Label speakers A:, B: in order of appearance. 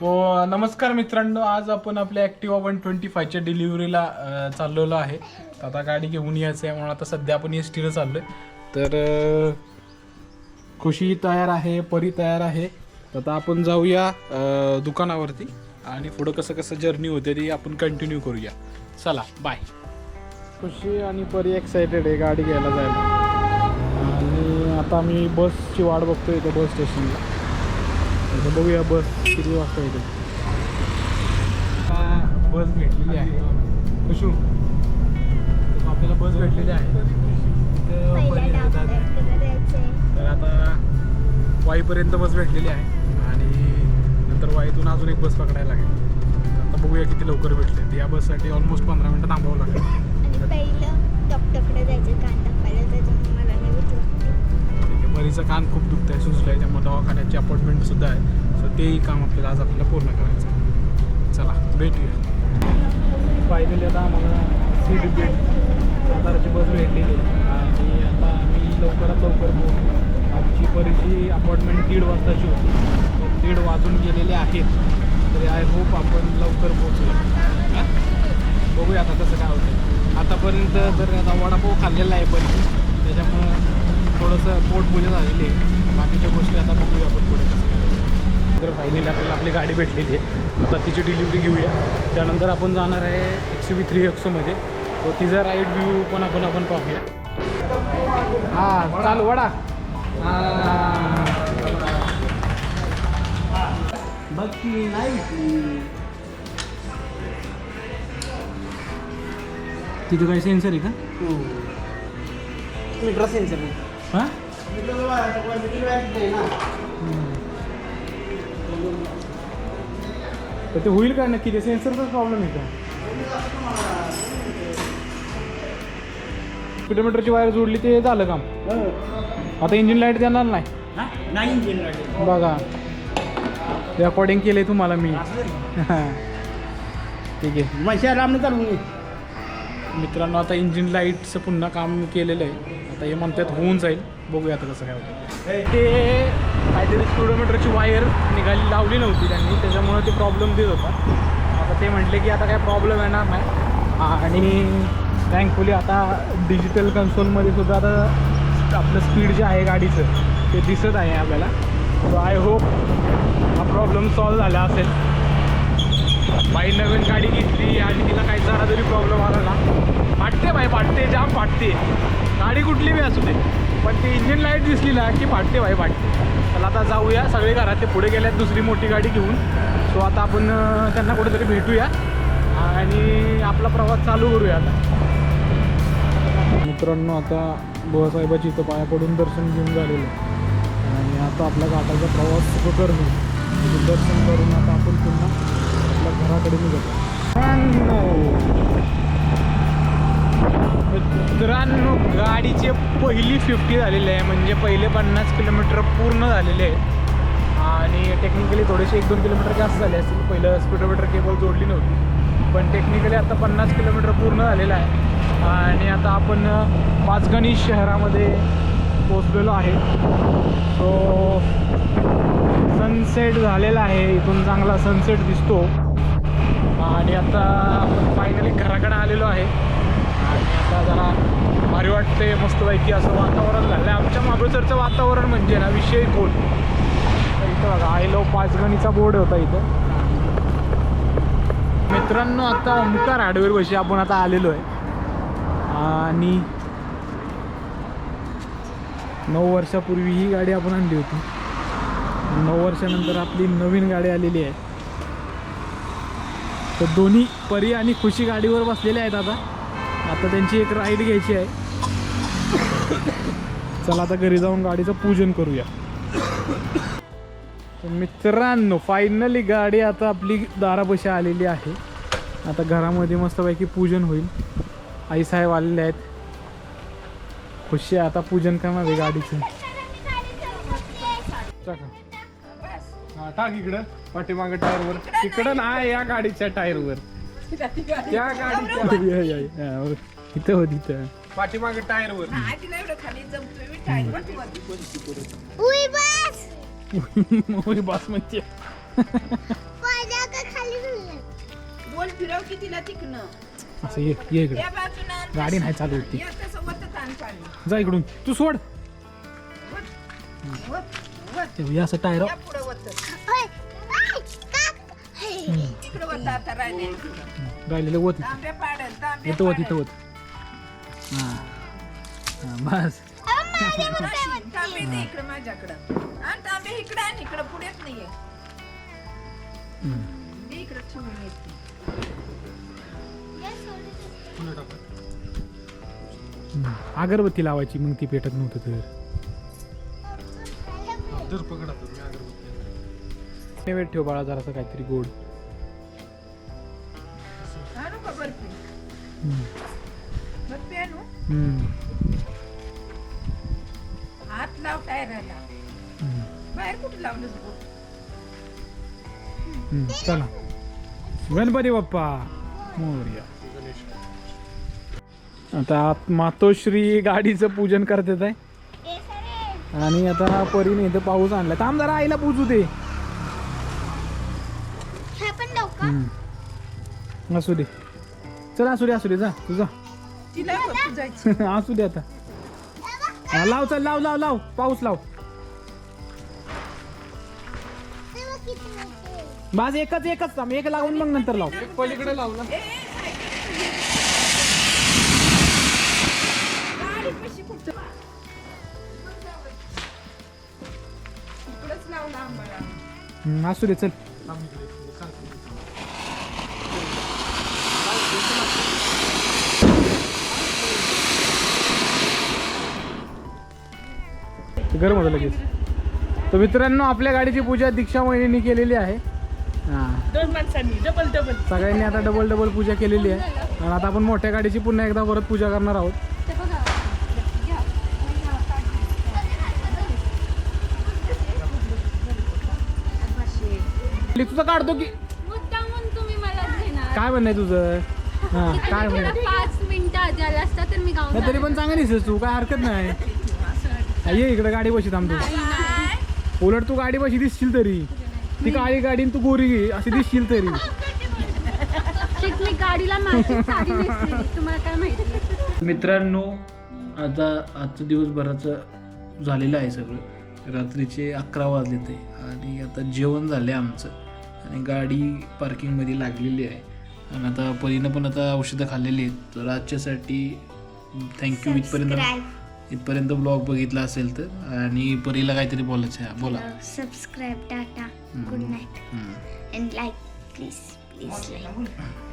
A: नमस्कार मित्रांनो, आज आपण आपल्या ॲक्टिवा 125च्या डिलिव्हरीला चाललेलो आहे. तर आता गाडी घेऊन यायचं आहे म्हणून आता सध्या आपण एस टीला चाललो आहे. तर खुशी तयार आहे, परी तयार आहे. तर आता आपण जाऊया दुकानावरती आणि पुढं कसं कसं जर्नी होते ती आपण कंटिन्यू करूया. चला बाय. खुशी आणि परी एक्सायटेड आहे गाडी घ्यायला जायला. आणि आता मी बसची वाट बघतोय इथे बस स्टेशनला. बघूया बस किती वाजता येते. बस भेटलेली आहे. खुशू आपल्याला बस भेटलेली आहे. तर आता वाईपर्यंत बस भेटलेली आहे आणि नंतर वाईतून अजून एक बस पकडायला लागेल. आता बघूया किती लवकर भेटले. या बससाठी ऑलमोस्ट 15 मिनटं थांबावं लागेल. बरीचं कान खूप दुखतं आहे, सुचलं आहे. त्यामुळे दवाखान्याची अपॉइंटमेंट सुद्धा आहे. सो तेही काम आपल्याला आज आपल्याला पूर्ण करायचं आहे. चला भेटूया. फायनली आता आम्हाला सीट बेल्ट साताराची बस भेटलेली आहे आणि आता आम्ही लवकरात लवकर पोहोचू. आमची परीची अपॉइंटमेंट 1:30 वाजताची होती. 1:30 वाजून गेलेले आहेत. तरी आय होप आपण लवकर पोहोचूया. बघूया आता कसं काय होतं. आतापर्यंत तर आता वडापाव खाल्लेला आहे परी, त्याच्यामुळं थोडंसं पोटपूजा झालेली आहे. बाकीच्या गोष्टी आता बघूया आपण पुढे कसं काय. तर फायनली आपल्याला आपली गाडी भेटलेली आहे. आता तिची डिलिव्हरी घेऊया. त्यानंतर आपण जाणार आहे XUV3 एक्सोमध्ये. तो तिचा राईड व्ह्यू पण आपण पाहूया. हां चालू वडा. बाकी नाही तिथं काही सेन्सर आहे का?
B: मीटर सेन्सर आहे.
A: हां तर ते होईल का नक्की? ते सेन्सरचाच प्रॉब्लेम आहे का? स्पीडोमीटरची वायर जोडली ते झालं काम. आता इंजिन लाईट देणार नाही
B: इंजिन लाईट
A: बघा. रेकॉर्डिंग केलं तुम्हाला मी. ठीक आहे
B: मशाला आम्ही चालवून
A: मित्रांनो. आता इंजिन लाईटचं पुन्हा काम केलेलं आहे. आता हे म्हणतात होऊन जाईल. बघूया आता कसं काय होतं. ते काहीतरी स्पीडोमीटरची वायर निघाली लावली नव्हती त्यांनी, त्याच्यामुळे ते प्रॉब्लेम देत होता. आता ते म्हटले की आता काय प्रॉब्लेम येणार नाही. आणि थँकफुली आता डिजिटल कन्सोलमध्ये सुद्धा आता आपलं स्पीड जे आहे गाडीचं ते दिसत आहे आपल्याला. सो आय होप हा प्रॉब्लेम सॉल्व झाला असेल. बाई नवीन गाडी घेतली आणि तिला काही जरा जरी प्रॉब्लेम आला ना फाटते बाई, फाटते, जाम फाटते. गाडी कुठली बी असू दे, पण ती इंजिन लाईट दिसली ना की फाटते बाई, फाटते. चला आता जाऊया. सगळे घरातले पुढे गेल्यात दुसरी मोठी गाडी घेऊन. सो आता आपण त्यांना कुठेतरी भेटूया आणि आपला प्रवास चालू करूया. आता मित्रांनो आता बुवासाहेबाची इथं पाया पडून दर्शन घेऊन झालेलं आहे आणि आता आपला घाटाचा प्रवास सुखकर होईल. दर्शन करून आता आपण पुन्हा आपल्या घराकडे निघतो. मित्रांनो गाडीचे पहिली 50 झालेले आहे, म्हणजे पहिले 50 किलोमीटर पूर्ण झालेले आहेत. आणि टेक्निकली थोडेसे 1-2 किलोमीटर जास्त झाले असतील. पहिलं स्पीडोमीटर केबल जोडली नव्हती, पण टेक्निकली आता 50 किलोमीटर पूर्ण झालेलं आहे. आणि आता आपण पाचगणी शहरामध्ये पोचलेलो आहे. सो सनसेट झालेला आहे. इथून चांगला सनसेट दिसतो. आणि आता आपण फायनली घराकडे आलेलो आहे आणि आता जरा भारी वाटते. मस्तपैकी असं वातावरण झालं आहे. आमच्या महाबळेश्वरचं वातावरण म्हणजे ना विषय खोल. इथं बघा आय लव्ह पाचगणीचा बोर्ड होता इथं. मित्रांनो आता ओमकार हार्डवेअर पाशी आपण आता आलेलो आहे आणि 9 वर्षापूर्वी ही गाडी आपण आणली होती. 9 वर्षानंतर आपली नवीन गाडी आलेली आहे. तर दोन्ही परी आणि खुशी गाडीवर बसलेले आहेत. आता त्यांची एक राईड घ्यायची आहे. चला आता घरी जाऊन गाडीचं पूजन करूया. मित्रांनो फायनली गाडी आता आपली दारापाशी आलेली आहे. आता घरामध्ये मस्तपैकी पूजन होईल. आईसाहेब आलेले आहेत. खुशी आता पूजन करणार आहे गाडीचं. हा टाक इकडं पाठीमागं टायरवर. इकडं नाही, या गाडीच्या टायरवर. त्या गाडीच्या इथं होती इथं पाठीमागं टायरवर. बस म्हणते
B: गोल फिरव की तिला तिकनं
A: असं ये इकडे
B: या बाजूला
A: गाडी नाही चालू होती
B: या तसं वरतं ताण पाणी
A: जा इकडून तू सोड
B: वत
A: हे असं टायर
B: या पुढं वरतं इकडं वरतं आता राहिले
A: राहिलेलं होत
B: तांब्या पाडल तांब्या
A: इथं होत इथं होत हां बस
B: तांबे दे इकडं माझ्याकडं आणि तांबे इकडं आणि इकडं पुढेच नाहीये दे इकडं ठेवून येते
A: अगरबत्ती लावायची मग ती पेटत नव्हतं तर वेट ठेव बाळा जरासं काहीतरी गोड
B: आणू का बर्फी बर्फी आणू हात लाव टायराला बाहेर कुठे लावलंस बोट
A: चला गणपती बाप्पा मोरया आता मातोश्री गाडीचं पूजन करतात आहे आणि आता परीने इथं पाऊस आणला थांब जरा आईला पूजू दे असू दे चल असू दे जा तुझा
B: तिला जायचं
A: असू दे आता लाव चल लाव पाऊस लाव बाज एकच थांब एक लावून मग नंतर लाव पलीकडे लाव ना
B: इकडंच लावला आंबाला
A: असू दे चल गरम होतं लगेच तर मित्रांनो आपल्या गाडीची पूजा दीक्षा वहिनीने केलेली आहे
B: दोन माणसांनी डबल
A: सगळ्यांनी आता डबल पूजा केलेली आहे आणि आता आपण मोठ्या गाडीची पुन्हा एकदा परत पूजा करणार आहोत तुझं काढतो की
C: तुम्ही मला घेणार
A: काय म्हणणं तुझं काय म्हणणं
C: 5 मिनिटं आधी आला असता तर मी गाऊन
A: नाही तरी पण चांगली दिसतेस तू काय हरकत नाही ये इकडे गाडी बशी थांबतो उलट तू गाडी बशी दिसशील तरी ती काळी गाडी आणि तू गोरी अशी दिसशील तरी
C: मी गाडीला माझी साडी नेसली तुम्हाला काय माहिती
A: मित्रांनो आता आजचं दिवसभराचं झालेलं आहे सगळं रात्रीचे 11 वाजले ते आणि आता जेवण झालं आहे आमचं आणि गाडी पार्किंगमध्ये लागलेली आहे आणि आता परीनं पण आता औषधं खाल्लेली आहेत तर आजच्यासाठी थँक्यू इथपर्यंत ब्लॉग बघितला असेल तर आणि परीला काहीतरी बोलायचं आहे बोला
D: subscribe tata good night and like please like